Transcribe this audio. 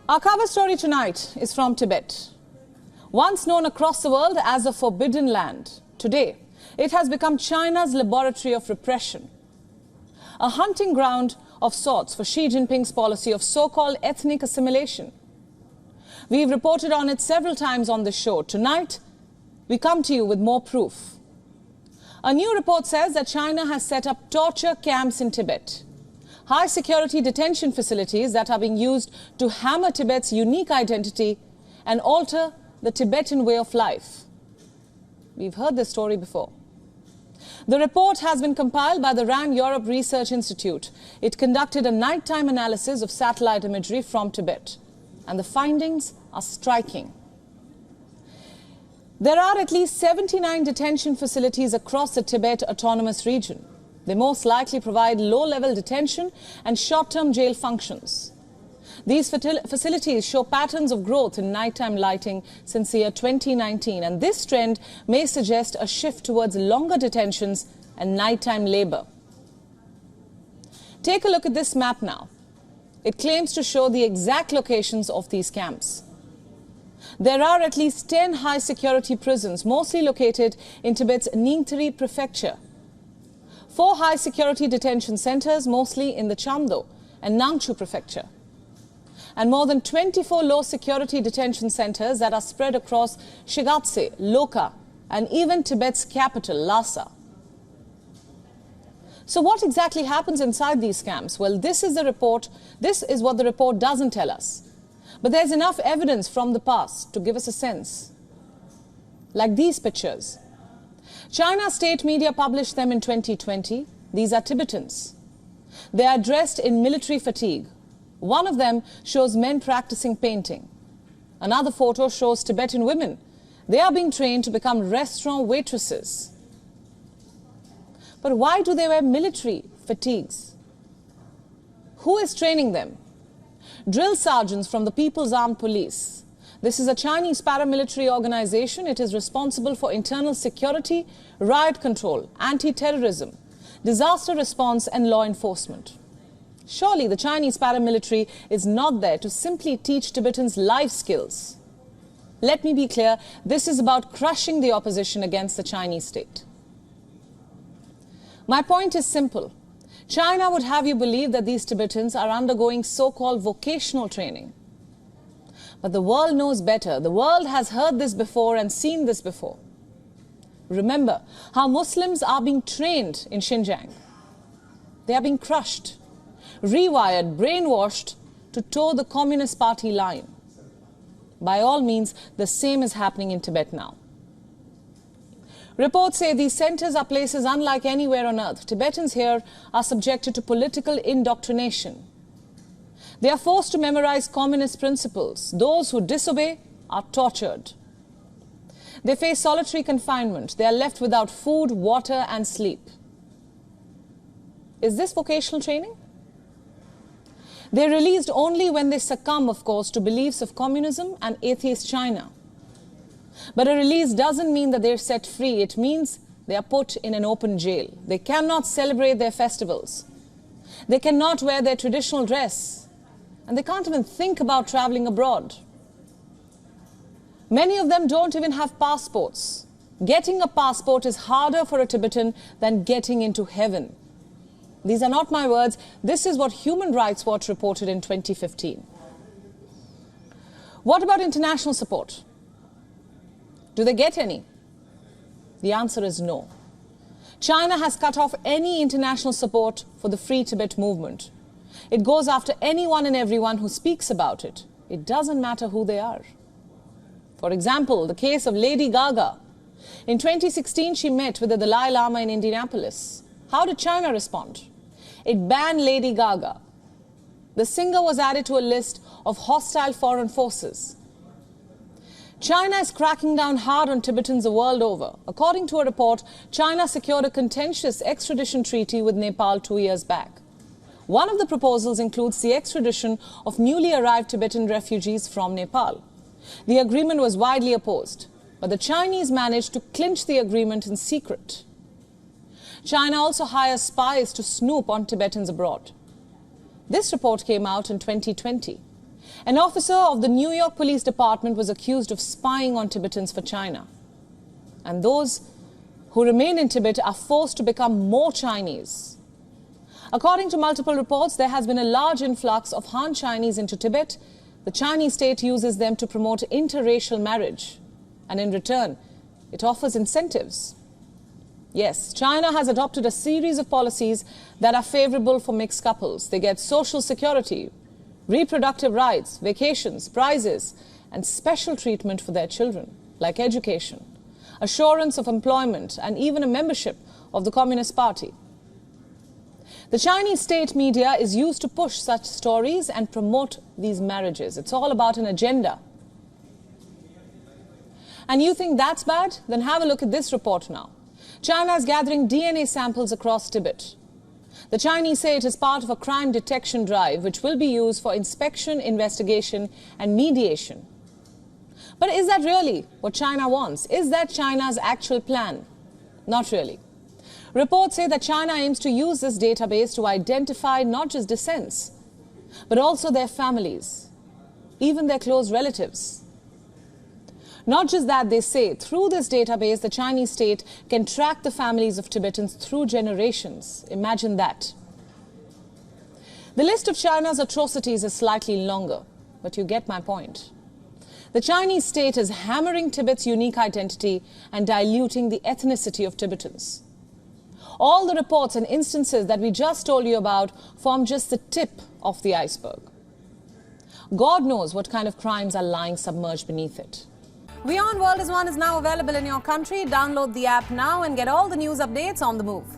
Our cover story tonight is from Tibet. Once known across the world as a forbidden land, today it has become China's laboratory of repression. A hunting ground of sorts for Xi Jinping's policy of so-called ethnic assimilation. We've reported on it several times on this show. Tonight, we come to you with more proof. A new report says that China has set up torture camps in Tibet. High security detention facilities that are being used to hammer Tibet's unique identity and alter the Tibetan way of life. We've heard this story before. The report has been compiled by the RAND Europe Research Institute. It conducted a nighttime analysis of satellite imagery from Tibet, and the findings are striking. There are at least 79 detention facilities across the Tibet Autonomous Region. They most likely provide low-level detention and short-term jail functions. These facilities show patterns of growth in nighttime lighting since the year 2019, and this trend may suggest a shift towards longer detentions and nighttime labor. Take a look at this map now. It claims to show the exact locations of these camps. There are at least 10 high-security prisons, mostly located in Tibet's Ningtari prefecture. 4 high-security detention centers, mostly in the Chamdo and Nangchu prefecture. And more than 24 low-security detention centers that are spread across Shigatse, Loka, and even Tibet's capital, Lhasa. So what exactly happens inside these camps? Well, this is what the report doesn't tell us. But there's enough evidence from the past to give us a sense. Like these pictures. China's state media published them in 2020. These are Tibetans. They are dressed in military fatigue. One of them shows men practicing painting. Another photo shows Tibetan women. They are being trained to become restaurant waitresses. But why do they wear military fatigues? Who is training them? Drill sergeants from the People's Armed Police. This is a Chinese paramilitary organization. It is responsible for internal security, riot control, anti-terrorism, disaster response and law enforcement. Surely the Chinese paramilitary is not there to simply teach Tibetans life skills. Let me be clear, this is about crushing the opposition against the Chinese state. My point is simple. China would have you believe that these Tibetans are undergoing so-called vocational training. But the world knows better. The world has heard this before and seen this before. Remember how Muslims are being trained in Xinjiang. They are being crushed, rewired, brainwashed to toe the Communist Party line. By all means, the same is happening in Tibet now. Reports say these centers are places unlike anywhere on earth. Tibetans here are subjected to political indoctrination. They are forced to memorize communist principles. Those who disobey are tortured. They face solitary confinement. They are left without food, water, and sleep. Is this vocational training? They're released only when they succumb, of course, to beliefs of communism and atheist China. But a release doesn't mean that they're set free. It means they are put in an open jail. They cannot celebrate their festivals. They cannot wear their traditional dress. And they can't even think about traveling abroad. Many of them don't even have passports. Getting a passport is harder for a Tibetan than getting into heaven. These are not my words. This is what Human Rights Watch reported in 2015. What about international support? Do they get any? The answer is no. China has cut off any international support for the Free Tibet movement. It goes after anyone and everyone who speaks about it. It doesn't matter who they are. For example, the case of Lady Gaga. In 2016, she met with the Dalai Lama in Indianapolis. How did China respond? It banned Lady Gaga. The singer was added to a list of hostile foreign forces. China is cracking down hard on Tibetans the world over. According to a report, China secured a contentious extradition treaty with Nepal 2 years back. One of the proposals includes the extradition of newly arrived Tibetan refugees from Nepal. The agreement was widely opposed, but the Chinese managed to clinch the agreement in secret. China also hires spies to snoop on Tibetans abroad. This report came out in 2020. An officer of the New York Police Department was accused of spying on Tibetans for China. And those who remain in Tibet are forced to become more Chinese. According to multiple reports, there has been a large influx of Han Chinese into Tibet. The Chinese state uses them to promote interracial marriage. And in return, it offers incentives. Yes, China has adopted a series of policies that are favorable for mixed couples. They get social security, reproductive rights, vacations, prizes, and special treatment for their children, like education, assurance of employment, and even a membership of the Communist Party. The Chinese state media is used to push such stories and promote these marriages. It's all about an agenda. And you think that's bad? Then have a look at this report now. China is gathering DNA samples across Tibet. The Chinese say it is part of a crime detection drive which will be used for inspection, investigation, and mediation. But is that really what China wants? Is that China's actual plan? Not really. Reports say that China aims to use this database to identify not just dissents, but also their families, even their close relatives. Not just that, they say, through this database, the Chinese state can track the families of Tibetans through generations. Imagine that. The list of China's atrocities is slightly longer, but you get my point. The Chinese state is hammering Tibet's unique identity and diluting the ethnicity of Tibetans. All the reports and instances that we just told you about form just the tip of the iceberg. God knows what kind of crimes are lying submerged beneath it. WION World is now available in your country. Download the app now and get all the news updates on the move.